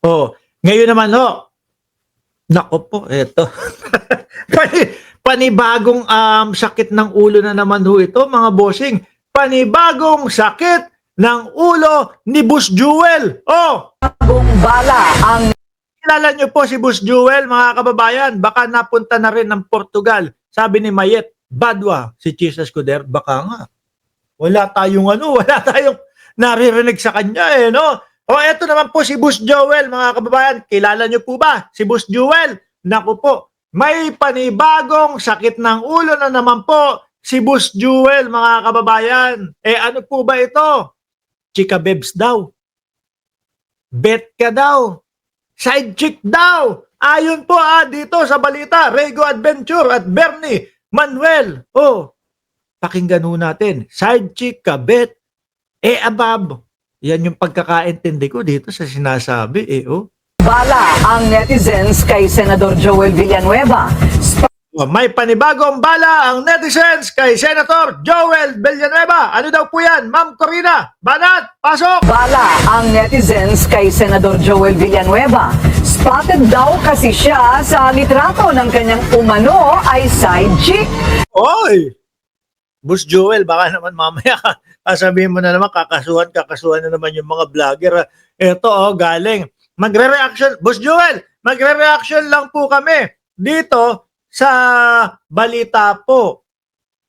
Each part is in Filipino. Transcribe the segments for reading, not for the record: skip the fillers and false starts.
Oh, ngayon naman ho, nako po, eto. Panibagong sakit ng ulo na naman ho ito, mga bossing. Panibagong sakit ng ulo ni Boss Jewel. Oh, Bagong bala ang kilala niyo po si Boss Jewel, mga kababayan. Baka napunta na rin ng Portugal. Sabi ni Mayet, Badwa, si Chis Escuder, baka nga. Wala tayong wala tayong naririnig sa kanya no? O eto naman po si Boss Jewel, mga kababayan. Kilala niyo po ba si Boss Jewel? Naku po, may panibagong sakit ng ulo na naman po si Boss Jewel, mga kababayan. Ano po ba ito? Chika Bebs daw. Bet ka daw. Side chick daw. Ayon po dito sa balita, Rego Adventure at Bernie Manuel. Pakinggan ho natin. Side chick ka, bet. Above. Yan yung pagkakaintindi ko dito sa sinasabi. bala ang netizens kay Senador Joel Villanueva. May panibagong bala ang netizens kay Senator Joel Villanueva. Ano daw po yan? Ma'am Corina, Banat, pasok! Bala ang netizens kay Senador Joel Villanueva. Spotted daw kasi siya sa litrato ng kanyang umano ay side chick. Oy! Boss Joel, baka naman mamaya sabihin mo na naman, kakasuhan na naman yung mga vlogger. Ito galing. Magre-reaction, Boss Joel, magre-reaction lang po kami dito sa balita po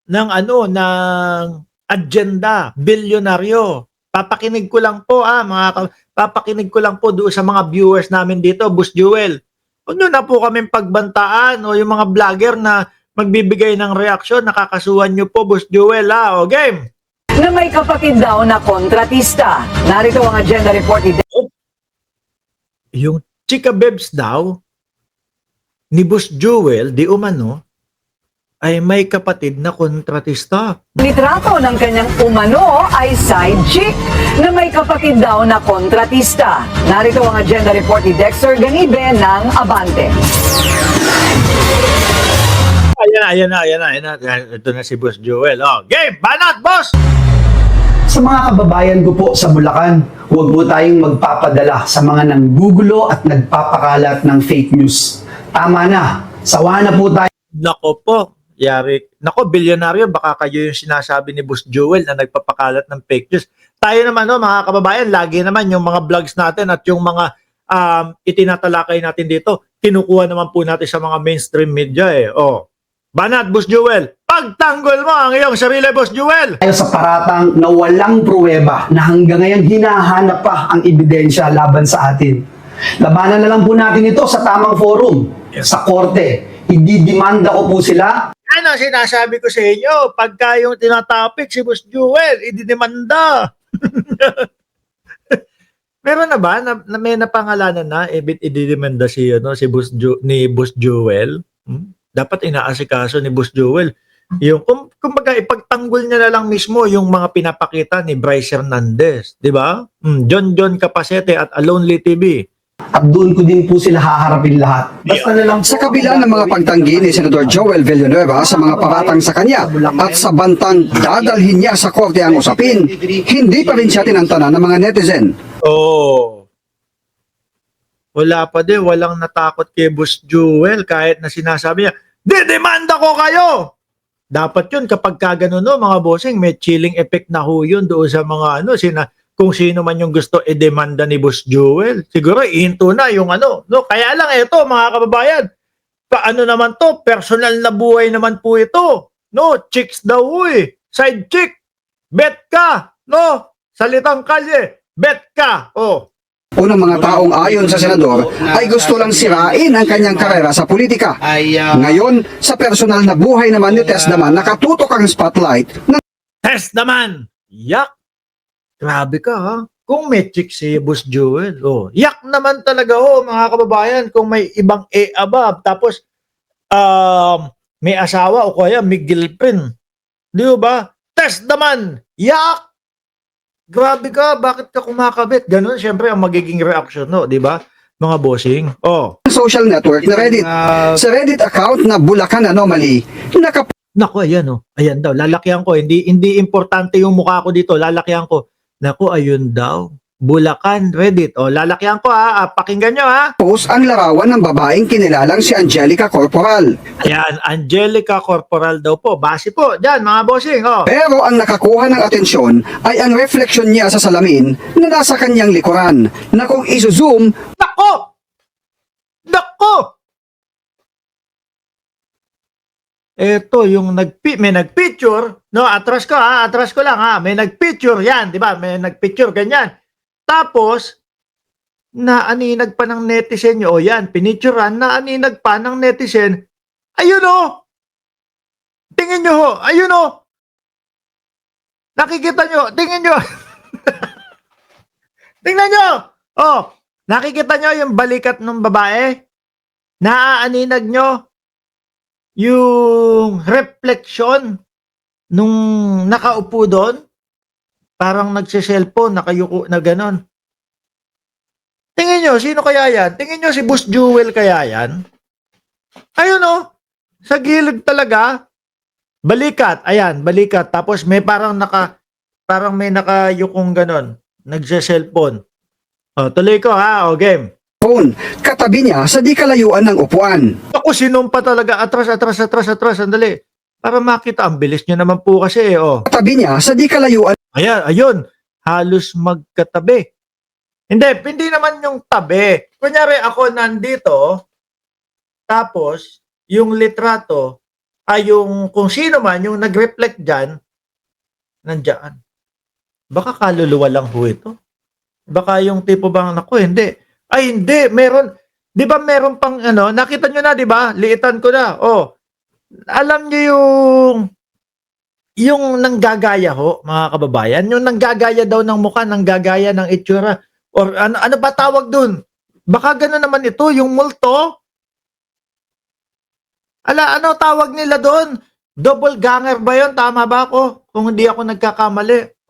ng ng agenda, bilyonaryo. Papakinig ko lang po papakinig ko lang po doon sa mga viewers namin dito, Boss Joel. Huwag nyo na po kaming pagbantaan o yung mga vlogger na magbibigay ng reaksyon, nakakasuhan nyo po, Boss Joel, O, game! Na may kapatid daw na kontratista. Narito ang agenda report ni Yung Chika Bebs daw, ni Boss Joel, di umano, ay may kapatid na kontratista. litrato ng kanyang umano ay side chick na may kapatid daw na kontratista. Narito ang agenda report ni Dexter Ganibe ng Abante. Ayan na. Ito na si Boss Joel. Game! Banat, boss! Sa mga kababayan ko po sa Bulacan, huwag po tayong magpapadala sa mga nanggugulo at nagpapakalat ng fake news. Tama na, sawa na po tayo. Nako po, yari. Nako, bilyonaryo, baka kayo yung sinasabi ni Boss Joel na nagpapakalat ng fake news. Tayo naman, mga kababayan, lagi naman yung mga vlogs natin at yung mga itinatalakay natin dito, kinukuha naman po natin sa mga mainstream media Banat, Boss Joel, pagtanggol mo ang iyong sarili, Boss Joel! Tayo sa paratang na walang pruweba na hanggang ngayon hinahanap pa ang ebidensya laban sa atin. Labanan na lang po natin ito sa tamang forum, sa korte. Ididimanda ko po sila. Ano sinasabi ko sa inyo? Pagka yung tinatapik si Boss Joel, ididemanda. Meron na ba na may napangalanan na ididemanda si ni Boss Joel? Dapat inaasikaso ni Boss Joel. Yung kumbaga ipagtanggol niya na lang mismo yung mga pinapakita ni Bryce Hernandez, 'di ba? John Capacete at Alonly TV. At doon ko din po sila haharapin lahat. Basta na lang Sa kabila ng mga pagtanggi ni Senador Joel Villanueva sa mga paratang sa kanya at sa bantang dadalhin niya sa korte ang usapin, hindi pa rin siya tinantanan ng mga netizen. Wala pa din, walang natakot kay Boss Joel kahit na sinasabi niya, didemanda ko kayo! Dapat yun kapag kagano mga bossing, may chilling effect na ho yun doon sa mga kung sino man yung gusto demanda ni Boss Joel. Siguro ihinto na yung Kaya lang ito mga kababayan, paano naman to? Personal na buhay naman po ito. Chicks daw side chick. Bet ka. Salitang kalye. Bet ka. Unang mga taong ayon sa senador ay gusto lang sirain ang kanyang karera sa politika. Ngayon, sa personal na buhay naman ni Tess naman, nakatutok ang spotlight ng Tess naman. Yak. Grabe ka Kung may chick si Boss Joel, yak naman talaga mga kababayan kung may ibang above tapos may asawa o kaya may girlfriend. Di ba? Tess naman. Yak. Grabe ka, bakit ka kumakabit? Ganun, syempre, ang magiging reaction, di ba? Mga bossing. social network na Reddit. Sa Reddit account na Bulacan Anomaly, Naku, ayan Ayan daw, lalakyan ko. Hindi importante yung mukha ko dito, lalakyan ko. Naku, ayun daw. Bulacan, Reddit. O, lalakyan ko pakinggan nyo post ang larawan ng babaeng kinilalang si Angelica Corporal. Ayan, Angelica Corporal daw po. Base po, dyan mga bossing. Pero ang nakakuha ng atensyon ay ang refleksyon niya sa salamin na nasa kanyang likuran, na kung iso-zoom, Nako! Nako! Ito, yung may nagpicture, no, atras ko lang may nagpicture yan, di ba? May nagpicture, ganyan. Tapos, naaninag pa ng netizen nyo, yan, pinicturean, naaninag pa ng netizen, ayun tingin nyo ayun nakikita nyo, tingin nyo, tingnan nyo, nakikita nyo yung balikat ng babae, naaaninag nyo, yung reflection nung nakaupo doon, parang nagse-cellphone, nakayuko na ganon. Tingin nyo, sino kaya yan? Tingin nyo si Boss Jewel kaya yan? Ayun sa gilid talaga. Balikat, ayan, balikat. Tapos may parang may nakayukong ganon. Nagse-cellphone. Tuloy ko game. phone, katabi niya sa di kalayuan ng upuan. Ako, sinumpa talaga. Atras. Sandali. Para makita. Ang bilis nyo naman po kasi Katabi niya sa di kalayuan. Ayan, ayun. Halos magkatabi. Hindi naman yung tabi. Kunyari ako nandito, tapos yung litrato ay yung kung sino man yung nag-reflect dyan, nandyan. Baka kaluluwa lang ho ito. Baka yung tipo bang, naku, hindi. Ay, hindi. Meron. Di ba meron pang nakita nyo na, di ba? Liitan ko na. Alam nyo yung nanggagaya ho, mga kababayan, yung nanggagaya daw ng mukha, nanggagaya ng itsura, or ano ba tawag dun? Baka gano'n naman ito, yung multo. Ano tawag nila doon? Double ganger ba yun? Tama ba ako? Kung hindi ako nagkakamali.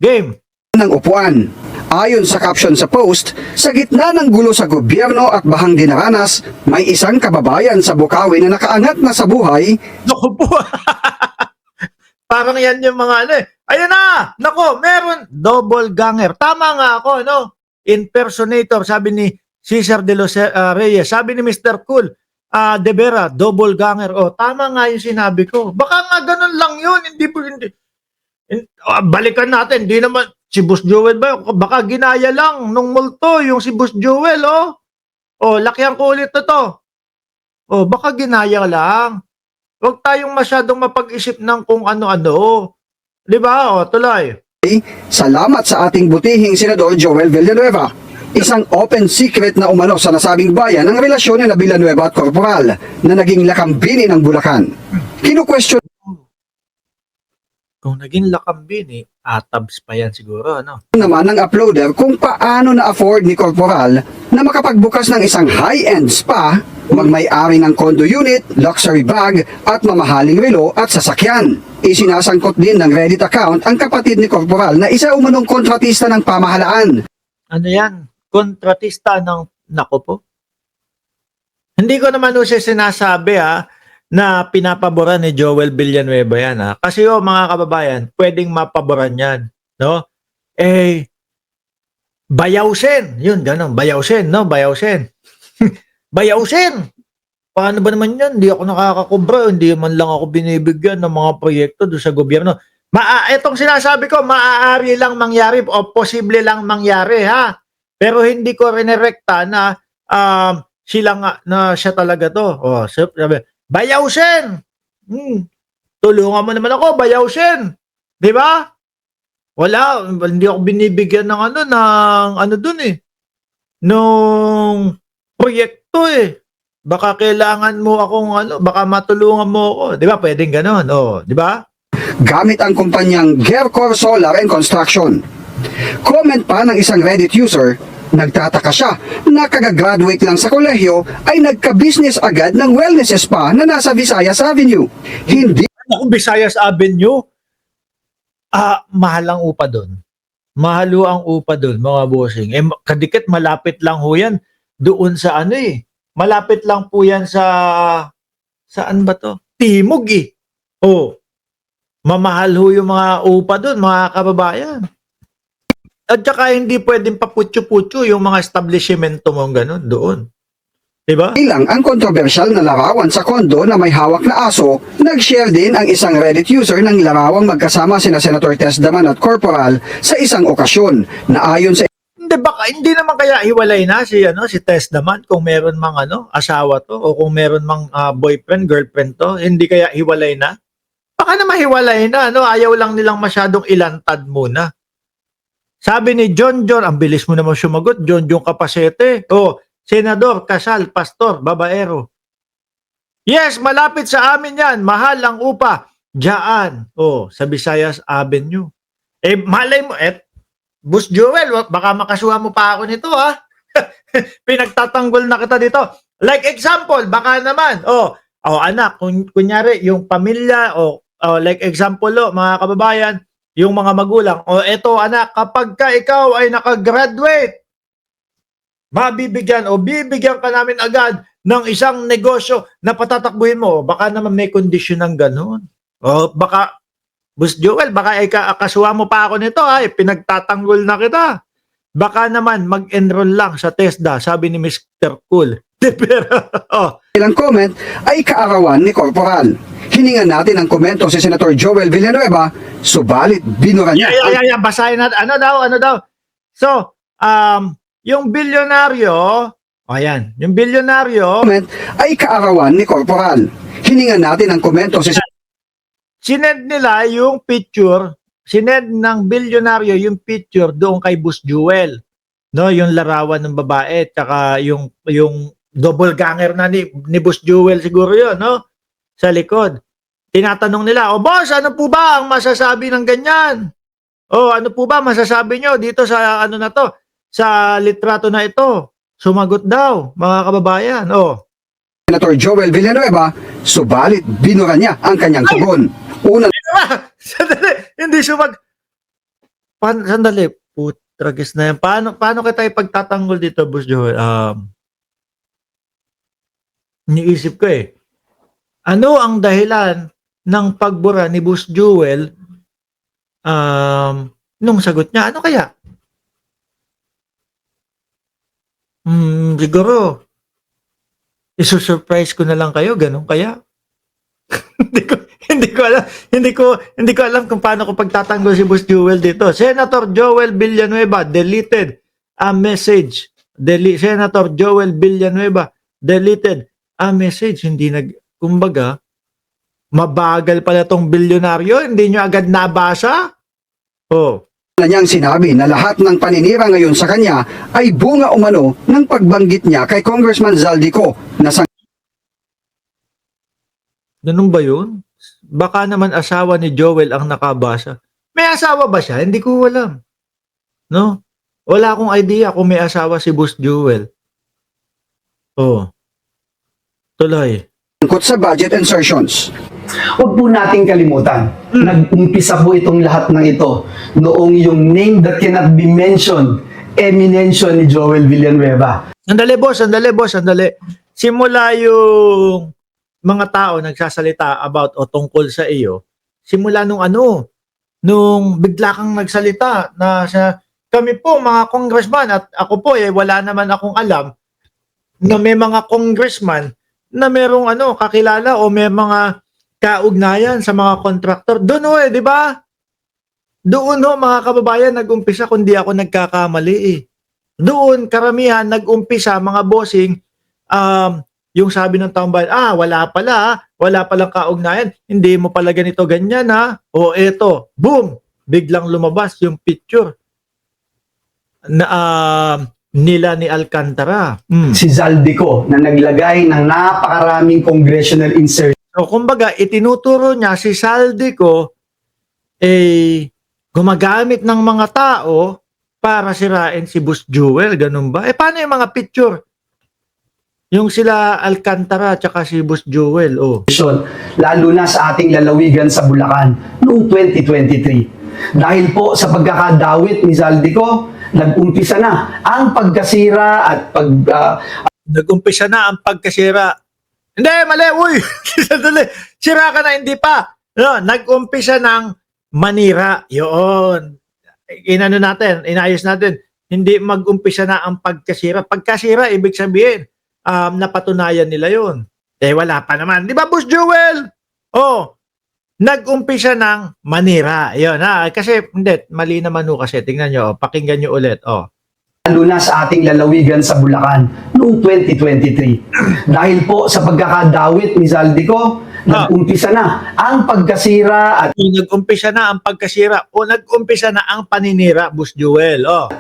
Game. Ng upuan. Ayon sa caption sa post, sa gitna ng gulo sa gobyerno at bahang dinaranas, may isang kababayan sa Bukawi na nakaangat na sa buhay. Naku po. Parang yan yung mga Ayun na! Naku, meron. Double ganger. Tama nga ako, Impersonator, sabi ni Cesar de los Reyes. Sabi ni Mr. Cool, De Vera, double ganger. Tama nga yung sinabi ko. Baka nga ganun lang yun. Hindi. Balikan natin. Hindi naman, si Boss Joel ba? Baka ginaya lang nung multo yung si Boss Joel, lakihan ko ulit na to. Baka ginaya lang. Huwag tayong masyadong mapag-isip ng kung ano-ano. Di ba? Tuloy. Salamat sa ating butihing Senador Joel Villanueva. Isang open secret na umano sa nasabing bayan ang relasyon ni Villanueva at Corporal na naging lakambini ng Bulacan. Kinu-question Kung naging lakambini, atabs pa yan siguro, naman ng uploader kung paano na-afford ni Corporal na makapagbukas ng isang high-end spa, magmay-ari ng condo unit, luxury bag, at mamahaling relo at sasakyan. Isinasangkot din ng Reddit account ang kapatid ni Corporal na isa umunong kontratista ng pamahalaan. Ano yan? Kontratista ng nako po? Hindi ko naman siya sinasabi na pinapaboran ni Joel Villanueva yan Kasi mga kababayan, pwedeng mapaboran yan, no? Bayawsin. Yun, ganun. Bayawsin, no? Bayawsin. Bayawsin. Paano ba naman yan? Hindi ako nakakakubra. Hindi man lang ako binibigyan ng mga proyekto doon sa gobyerno. Itong sinasabi ko, maaari lang mangyari o posible lang mangyari, Pero hindi ko rinerekta na siya talaga to. Sabi, bayawsin! Tulungan mo naman ako, bayawsin! Di ba? Wala, hindi ako binibigyan ng dun nung proyekto Baka kailangan mo akong baka matulungan mo ako. Di ba? Pwedeng ganon. Di ba? Gamit ang kumpanyang Gercor Solar and Construction. Comment pa ng isang Reddit user, nagtataka siya na kagagraduate lang sa kolehiyo ay nagka-business agad ng wellness spa na nasa Visayas Avenue. Hindi Kung Visayas Avenue, mahal ang upa doon. Mahalo ang upa doon, mga bossing. Kadikit malapit lang ho yan doon sa Malapit lang po yan saan ba to? Timog mamahal ho yung mga upa doon, mga kababayan. At saka hindi pwedeng paputyo-putyo yung mga establishmento mong ganun doon. Diba? Ilang ang kontrobersyal na larawan sa kondo na may hawak na aso, nag-share din ang isang Reddit user ng larawang magkasama sina Senator Tess Daman at Corporal sa isang okasyon na ayon sa Hindi naman kaya hiwalay na si Tess naman kung meron mang asawa to o kung meron mang boyfriend, girlfriend to, hindi kaya hiwalay na? Baka na mahiwalay na, ayaw lang nilang masyadong ilantad muna. Sabi ni John, ang bilis mo naman sumagot, John Kapasete. Senador, kasal, pastor, babaero. Yes, malapit sa amin yan, mahal ang upa. Diyan, sa Visayas Avenue. Malay mo, Boss Joel, baka makasuha mo pa ako nito, ha? Pinagtatanggol na kita dito. Like example, baka naman, anak, kunyari, yung pamilya, like example, mga kababayan, yung mga magulang, eto anak, kapag ka ikaw ay nakagraduate, mabibigyan o bibigyan ka namin agad ng isang negosyo na patatakbuhin mo. Baka naman may kondisyon ng ganun. Baka, Boss Joel, baka kasuha mo pa ako nito, pinagtatanggol na kita. Baka naman mag-enroll lang sa TESDA, sabi ni Mr. Cool. Pero, ilang comment ay kaarawan ni Corporal. Hiningan natin ang komento si Senator Joel Villanueva, subalit binura niya ang basahin natin. Ano daw? So, yung bilyonaryo, yung bilyonaryo, comment ay kaarawan ni Corporal. Hiningan natin ang komento si sinend nila yung picture, sinend ng bilyonaryo yung picture doon kay Boss Joel. No, yung larawan ng babae, tsaka yung double ganger na ni Boss Joel siguro yun, no? Sa likod. Tinatanong nila, boss, ano po ba ang masasabi ng ganyan? Ano po ba masasabi nyo dito sa na to? Sa litrato na ito? Sumagot daw, mga kababayan. Senator Joel Villanueva, subalit binura niya ang kanyang tugon. Una, Sandali, hindi sandali, putragis na yan. Paano kita ipagtatanggol dito, Boss Joel? Iniisip ko ano ang dahilan ng pagbura ni Boss Joel nung sagot niya? Ano kaya? Siguro, isusurprise ko na lang kayo, ganun kaya? Hindi ko alam kung paano ko pagtatanggol si Boss Joel dito. Senator Joel Villanueva deleted a message. Senator Joel Villanueva deleted a message. Kumbaga, mabagal pala tong bilyonaryo, hindi nyo agad nabasa? na niyang sinabi na lahat ng paninira ngayon sa kanya ay bunga umano ng pagbanggit niya kay Congressman Zaldico na sa Ganun ba yun? Baka naman asawa ni Joel ang nakabasa. May asawa ba siya? Hindi ko alam. No? Wala akong idea kung may asawa si Boss Joel. Tuloy. tungkol sa budget insertions. Huwag po nating kalimutan, nag-umpisa po itong lahat ng ito noong yung name that cannot be mentioned, eminensyon ni Joel Villanueva. Sandali, boss. Simula yung mga tao nagsasalita about o tungkol sa iyo, simula nung bigla kang nagsalita na kami po mga congressman at ako po wala naman akong alam na may mga congressman na merong kakilala o may mga kaugnayan sa mga contractor. Doon di ba? Doon mga kababayan nag-umpisa kung di ako nagkakamali Doon karamihan nag-umpisa mga bossing yung sabi ng taong bayan, wala palang kaugnayan, hindi mo pala ganito ganyan o eto, boom, biglang lumabas yung picture na nila ni Alcantara. Si Zaldico na naglagay ng napakaraming congressional insert. So, kumbaga, itinuturo niya si Zaldico gumagamit ng mga tao para sirain si Boss Joel. Ganun ba? Paano yung mga picture? Yung sila Alcantara at si Boss Joel. Lalo na sa ating lalawigan sa Bulacan noong 2023. Dahil po sa pagkakadawit ni Zaldico, nag-umpisa na ang pagkasira at Nag-umpisa na ang pagkasira. Hindi, mali. Uy, sira ka na, hindi pa. No, nag-umpisa ng manira. Yun. inano natin, inayos natin, hindi mag-umpisa na ang pagkasira. Pagkasira, ibig sabihin, napatunayan nila yun. Eh, wala pa naman. Di ba, Boss Joel? Oh, nag-umpisa ng manira. Yun, ha? Kasi, hindi, mali naman ho kasi. Tingnan nyo, pakinggan nyo ulit. Oh. lalo na sa ating lalawigan sa Bulacan noong 2023. Dahil po sa pagkakadawit ni Zaldico, nag-umpisa na ang pagkasira at Nag-umpisa na ang pagkasira o nag-umpisa na ang paninira, Boss Joel. Oh.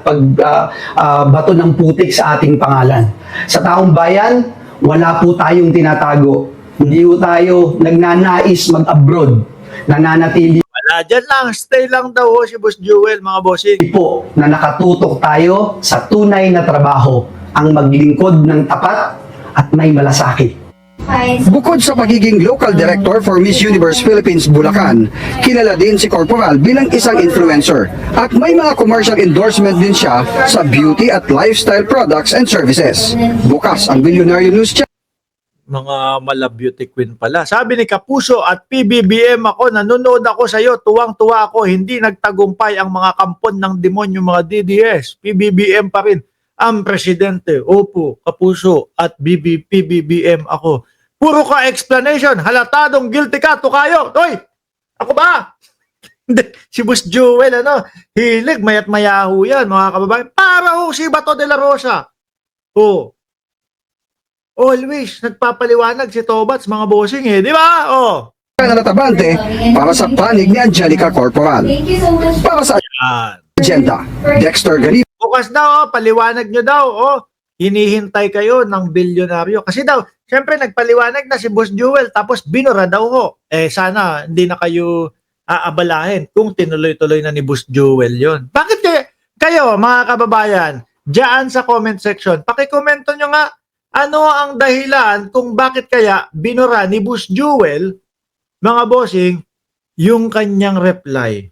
bato ng putik sa ating pangalan. Sa taong bayan, wala po tayong tinatago. Hindi po tayo nagnanais mag-abroad. Nananatili Wala, dyan lang. Stay lang daw ho si Boss Joel, mga bossing. po na nakatutok tayo sa tunay na trabaho, ang maglingkod ng tapat at may malasakit. Bukod sa pagiging local director for Miss Universe Philippines Bulacan, kilala din si Corporal bilang isang influencer at may mga commercial endorsement din siya sa beauty at lifestyle products and services. Bukas ang Billionaire News Channel. Mga mala beauty queen pala. Sabi ni Kapuso at PBBM ako, nanonood ako sa iyo, tuwang-tuwa ako, hindi nagtagumpay ang mga kampon ng demonyo, mga DDS. PBBM pa rin ang presidente. Opo, Kapuso at PBBM ako. Puro ka explanation, halatadong guilty ka, tukayo. Hoy, ako ba? Hindi, si Boss Joel, hilig, mayat mayahu yan, mga kababayan. Para ho si Bato de la Rosa. Oh, always nagpapaliwanag si Tobats, mga bossing di ba? Oh. Natabante para sa panig ni Angelica Corporal. Thank you so much. Para sa Yan. agenda, Dexter Ganibe. Bukas daw, paliwanag nyo daw, hinihintay kayo ng bilyonaryo. Kasi daw, syempre nagpaliwanag na si Boss Joel, tapos binura daw ho. Sana hindi na kayo aabalahin kung tinuloy-tuloy na ni Boss Joel yon. Bakit kayo, mga kababayan, dyan sa comment section, pakikomento nyo nga, ano ang dahilan kung bakit kaya binura ni Boss Joel, mga bossing, yung kanyang reply